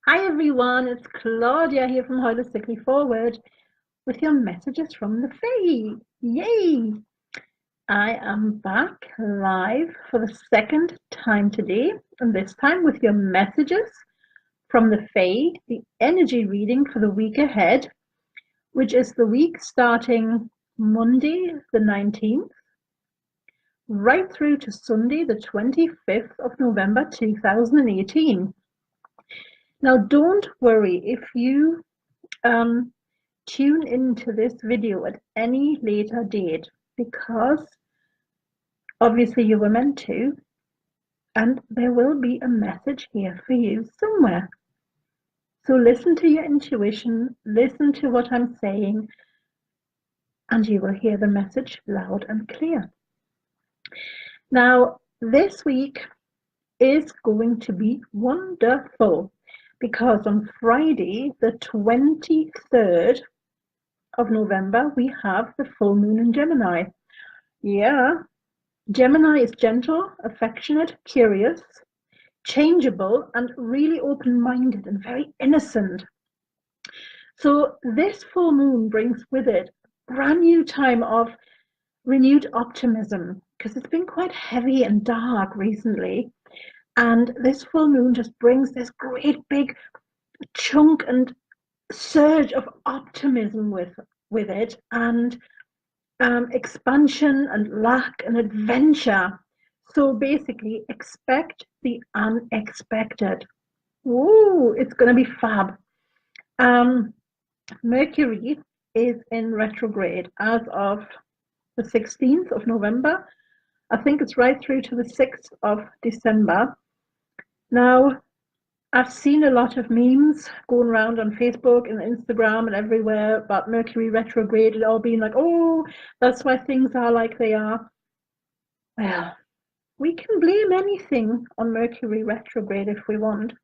Hi everyone, it's Claudia here from Holistically Forward with your messages from the Fae. Yay! I am back live for the second time today, and this time with your messages from the Fae, the energy reading for the week ahead, which is the week starting Monday the 19th, right through to Sunday the 25th of November 2018. Now, don't worry if you tune into this video at any later date, because obviously you were meant to, and there will be a message here for you somewhere. So listen to your intuition, listen to what I'm saying, and you will hear the message loud and clear. Now, this week is going to be wonderful because on Friday, the 23rd of November, we have the full moon in Gemini. Yeah, Gemini is gentle, affectionate, curious, changeable, and really open-minded and very innocent. So this full moon brings with it a brand new time of renewed optimism, because it's been quite heavy and dark recently. And this full moon just brings this great big chunk and surge of optimism with it, and expansion and luck and adventure. So basically, expect the unexpected. Ooh, it's going to be fab. Mercury is in retrograde as of the 16th of November. I think it's right through to the 6th of December. Now, I've seen a lot of memes going around on Facebook and Instagram and everywhere about Mercury retrograde, and all being like, oh, that's why things are like they are. Well, we can blame anything on Mercury retrograde if we want.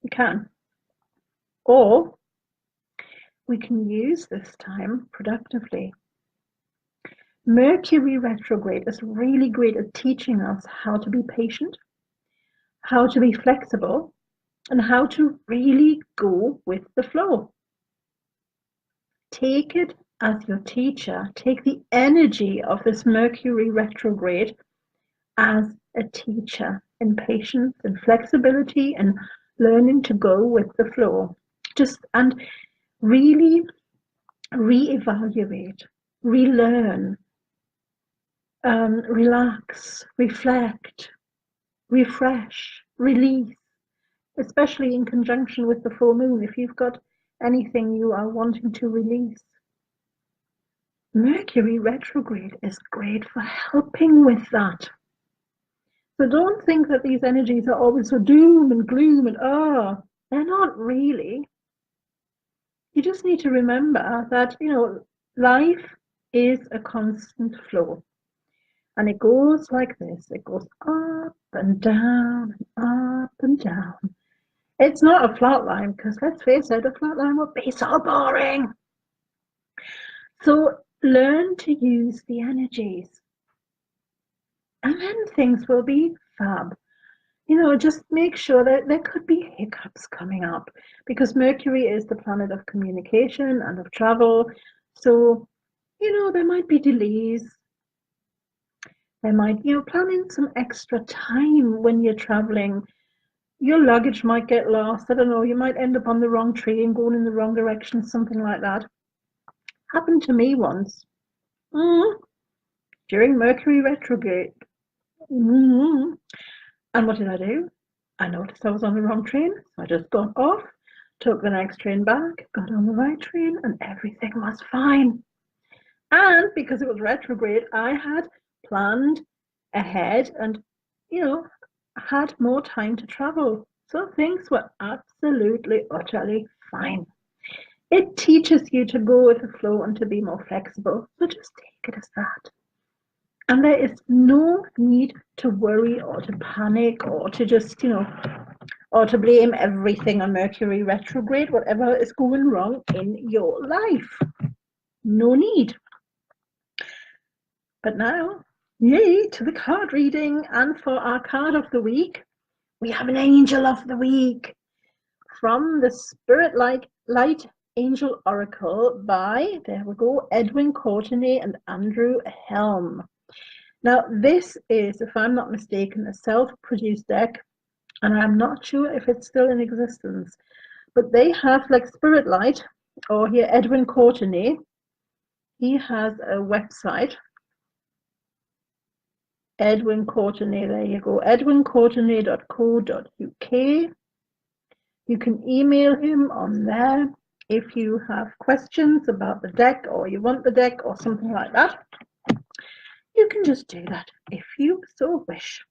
We can. Or we can use this time productively. Mercury retrograde is really great at teaching us how to be patient, how to be flexible, and how to really go with the flow. Take it as your teacher. Take the energy of this Mercury retrograde as a teacher in patience and flexibility and learning to go with the flow. And really reevaluate, relearn, relax, reflect, refresh, release, especially in conjunction with the full moon. If you've got anything you are wanting to release, Mercury retrograde is great for helping with that. So don't think that these energies are always so doom and gloom and they're not really. You just need to remember that, life is a constant flow. And it goes like this. It goes up and down and up and down. It's not a flat line, because let's face it, a flat line would be so boring. So learn to use the energies, and then things will be fab. Just make sure that there could be hiccups coming up, because Mercury is the planet of communication and of travel. So, there might be delays. There might, plan in some extra time when you're traveling. Your luggage might get lost. I don't know, you might end up on the wrong train, going in the wrong direction, something like that. Happened to me once. During Mercury retrograde. And what did I do? I noticed I was on the wrong train, so I just got off, took the next train back, got on the right train, and everything was fine. And because it was retrograde, I had planned ahead and, had more time to travel. So things were absolutely, utterly fine. It teaches you to go with the flow and to be more flexible. So just take it as that. And there is no need to worry or to panic or to just, or to blame everything on Mercury retrograde, whatever is going wrong in your life. No need. But now, yay to the card reading. And for our card of the week, we have an angel of the week from the Spirit Light Angel Oracle by, there we go, Edwin Courtenay and Andrew Helm. Now, this is, if I'm not mistaken, a self-produced deck, and I'm not sure if it's still in existence, but they have, like Spirit Light, or here Edwin Courtenay, he has a website, Edwin Courtenay, there you go, edwincourtenay.co.uk. You can email him on there if you have questions about the deck, or you want the deck or something like that. You can just do that if you so wish.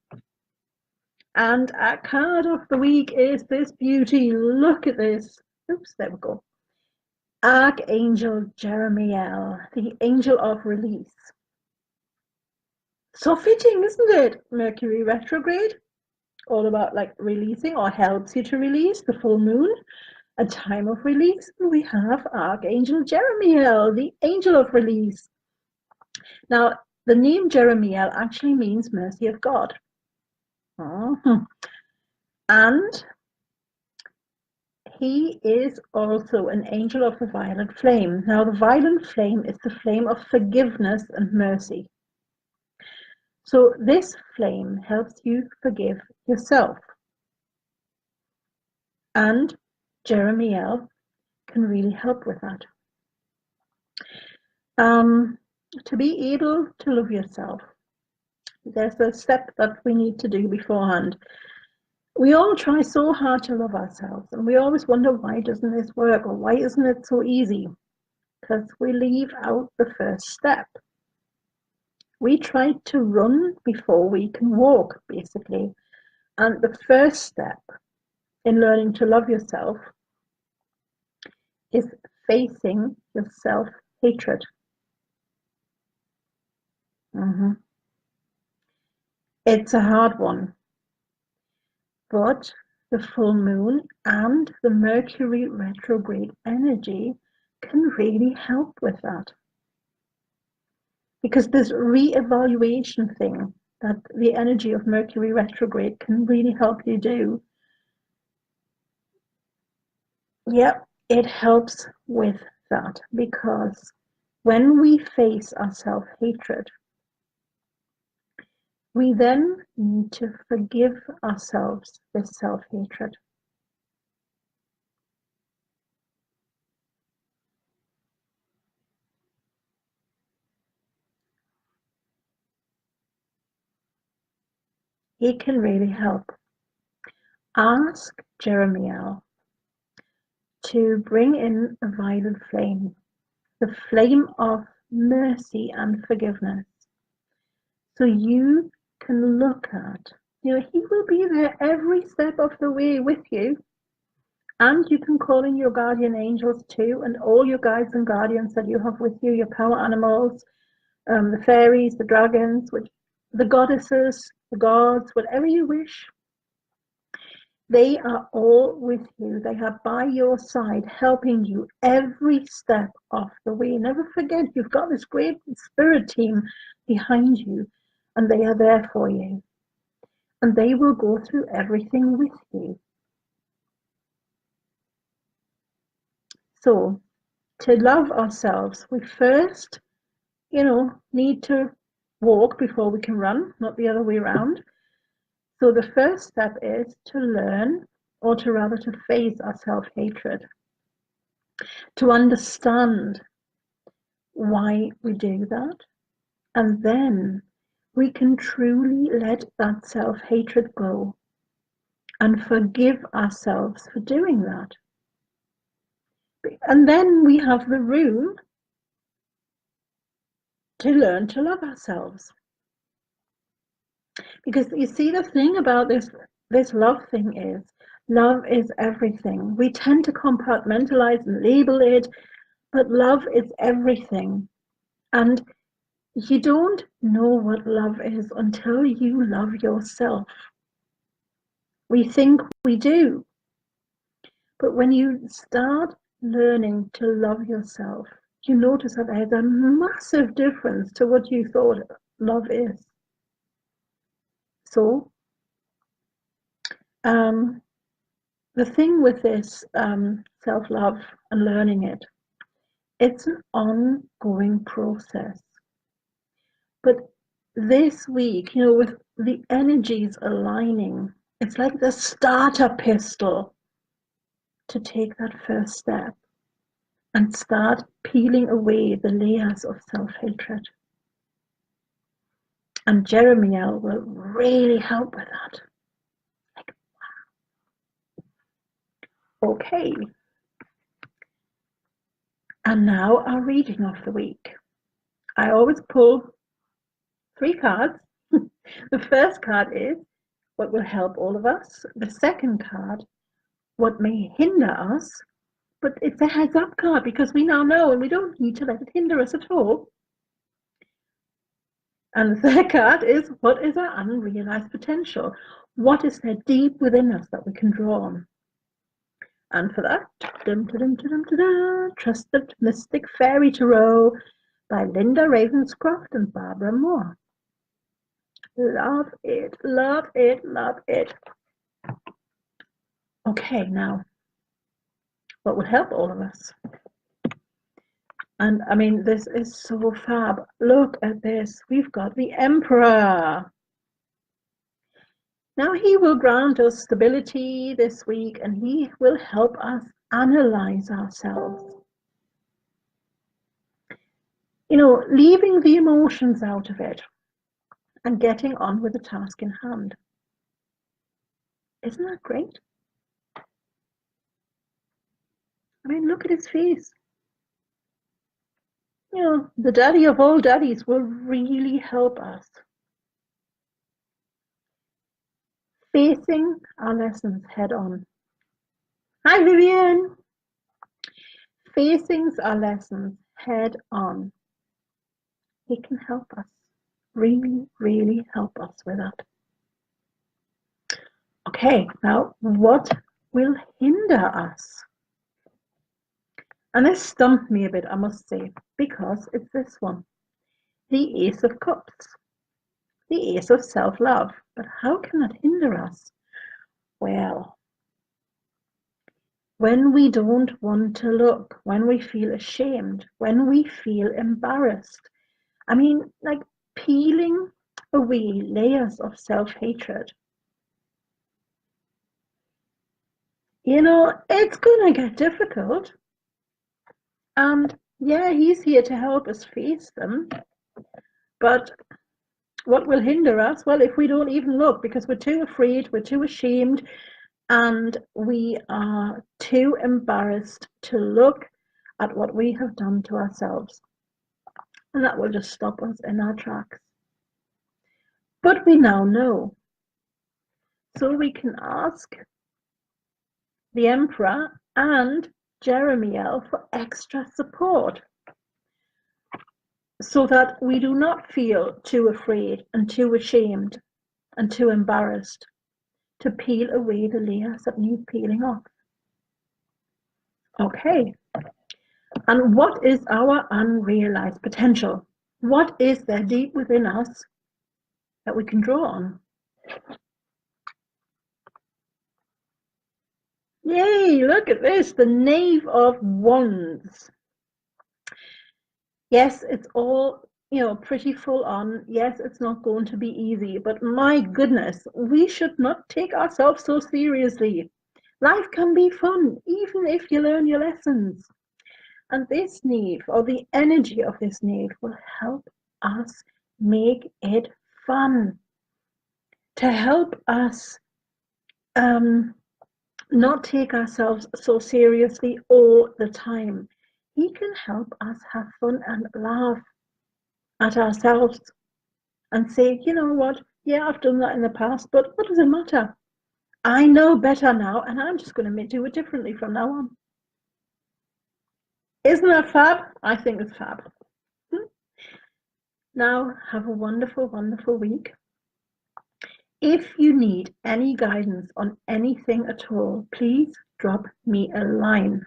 And our card of the week is this beauty. Look at this. Oops, there we go. Archangel Jeremiel, the angel of release. So fitting, isn't it? Mercury retrograde, all about like releasing, or helps you to release. The full moon, a time of release. We have Archangel Jeremiel, the angel of release. Now, the name Jeremiel actually means mercy of God. And he is also an angel of the violet flame. Now, the violet flame is the flame of forgiveness and mercy. So this flame helps you forgive yourself. And Jeremiel can really help with that. To be able to love yourself, there's a step that we need to do beforehand. We all try so hard to love ourselves, and we always wonder, why doesn't this work, or why isn't it so easy? Because we leave out the first step. We try to run before we can walk, basically. And the first step in learning to love yourself is facing your self-hatred. It's a hard one. But the full moon and the Mercury retrograde energy can really help with that. Because this re-evaluation thing that the energy of Mercury retrograde can really help you do, yep, it helps with that. Because when we face our self-hatred, we then need to forgive ourselves this self-hatred. It can really help. Ask Jeremiel to bring in a violet flame, the flame of mercy and forgiveness. So you can look at, he will be there every step of the way with you. And you can call in your guardian angels too, and all your guides and guardians that you have with you, your power animals, the fairies, the dragons, the goddesses, the gods, whatever you wish. They are all with you. They are by your side, helping you every step of the way. Never forget, you've got this great spirit team behind you, and they are there for you. And they will go through everything with you. So, to love ourselves, we first, need to walk before we can run, not the other way around. So the first step is to learn, or to rather to face our self-hatred, to understand why we do that, and then we can truly let that self-hatred go and forgive ourselves for doing that. And then we have the room to learn to love ourselves. Because you see, the thing about this love thing is, love is everything. We tend to compartmentalize and label it, but love is everything. And you don't know what love is until you love yourself. We think we do. But when you start learning to love yourself, you notice that there's a massive difference to what you thought love is. So The thing with this self-love and learning it, it's an ongoing process. But this week, with the energies aligning, it's like the starter pistol to take that first step and start peeling away the layers of self-hatred. And Jeremiel will really help with that. Like, wow. Okay. And now our reading of the week. I always pull 3 cards. The first card is what will help all of us. The second card, what may hinder us. But it's a heads up card because we now know and we don't need to let it hinder us at all. And the third card is what is our unrealized potential? What is there deep within us that we can draw on? And for that, Trusted Mystic Fairy Tarot by Linda Ravenscroft and Barbara Moore. Love it, love it, love it. Okay, now, what would help all of us? And I mean, this is so fab. Look at this. We've got the Emperor. Now he will grant us stability this week and he will help us analyze ourselves. Leaving the emotions out of it and getting on with the task in hand. Isn't that great? I mean, look at his face. The daddy of all daddies will really help us. Facing our lessons head on. Hi, Vivian. Facing our lessons head on. He can help us. Really, really help us with that. Okay, now what will hinder us? And this stumped me a bit, I must say, because it's this one. The Ace of Cups. The Ace of Self-Love. But how can that hinder us? Well, when we don't want to look, when we feel ashamed, when we feel embarrassed. I mean, like peeling away layers of self-hatred. It's going to get difficult. And yeah, he's here to help us face them. But what will hinder us? Well, if we don't even look because we're too afraid, we're too ashamed, and we are too embarrassed to look at what we have done to ourselves. And that will just stop us in our tracks. But we now know. So we can ask the Emperor and Jeremiel for extra support so that we do not feel too afraid and too ashamed and too embarrassed to peel away the layers that need peeling off. Okay, and what is our unrealized potential? What is there deep within us that we can draw on? Yay, look at this, the Knave of Wands. Yes, it's all, pretty full on. Yes, it's not going to be easy, but my goodness, we should not take ourselves so seriously. Life can be fun, even if you learn your lessons. And this Knave, or the energy of this Knave, will help us make it fun. To help us not take ourselves so seriously all the time. He can help us have fun and laugh at ourselves and say, you know what, yeah, I've done that in the past, but what does it matter? I know better now, and I'm just going to do it differently from now on. Isn't that fab? I think it's fab. Now, have a wonderful, wonderful week. If you need any guidance on anything at all, please drop me a line.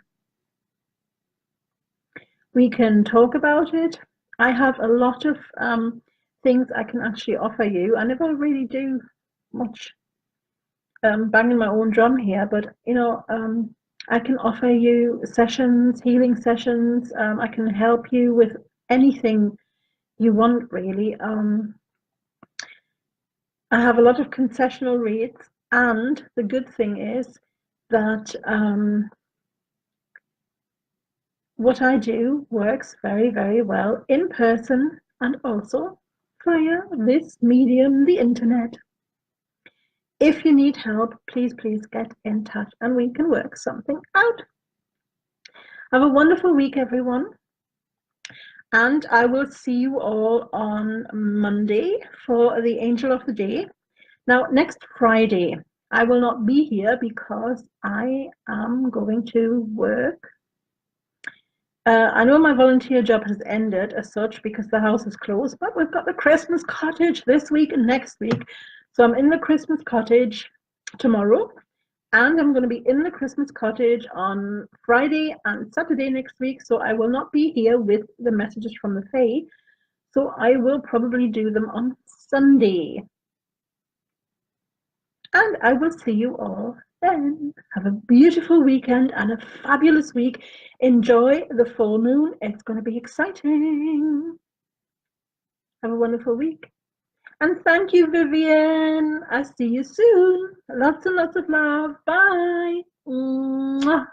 We can talk about it. I have a lot of things I can actually offer you. I never really do much banging my own drum here, but I can offer you sessions, healing sessions. I can help you with anything you want, really. I have a lot of concessional rates, and the good thing is that what I do works very, very well in person and also via this medium, the internet. If you need help, please get in touch and we can work something out. Have a wonderful week, everyone. And I will see you all on Monday for the Angel of the Day. Now, next Friday, I will not be here because I am going to work. I know my volunteer job has ended as such because the house is closed, but we've got the Christmas cottage this week and next week. So I'm in the Christmas cottage tomorrow, and I'm going to be in the Christmas cottage on Friday and Saturday next week. So I will not be here with the messages from the Fae. So I will probably do them on Sunday. And I will see you all then. Have a beautiful weekend and a fabulous week. Enjoy the full moon. It's going to be exciting. Have a wonderful week. And thank you, Vivian. I'll see you soon. Lots and lots of love. Bye. Mwah.